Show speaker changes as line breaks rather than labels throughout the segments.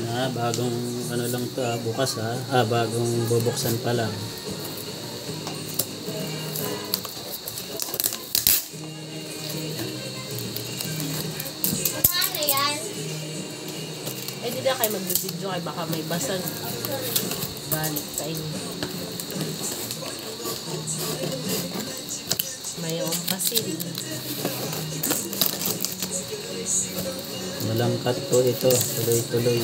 Yan bagong ano lang to bukas bagong bubuksan pa lang.
Ano yan?
Eh, di na kayo mag-video kay baka may basag. Balik sa inyo. Mayroon kasi.
Walang cut po ito. Tuloy-tuloy.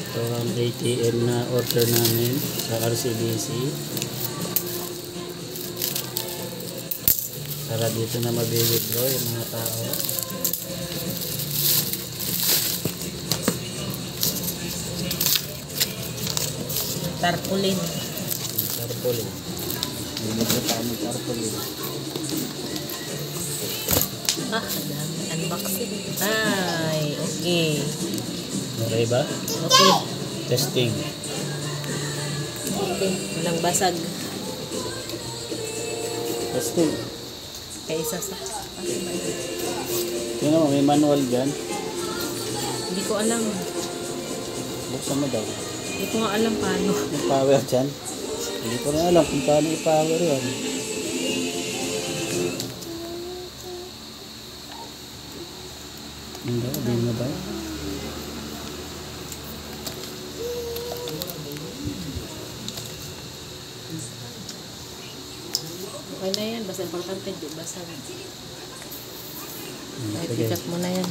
Ito ang ATM na order namin sa RCBC. Para dito na mag-withdraw yung mga tao.
Tarpaulin.
Tarpaulin. Binigyan tayo ng tarpaulin.
Dami unboxing. Ay, okay.
Okay ba?
Okay.
Testing.
Okay. Walang basag.
Testing.
Kaya isa sa...
Tingnan mo, may manual dyan.
Hindi ko alam.
Buksan mo daw.
Hindi ko nga alam paano.
May power dyan. Hindi ko rin alam kung paano i-power yan. Hindi mo ba?
Okay na yan. Basta importante, di basag.
Sige.
Kahit ikat mo na yan.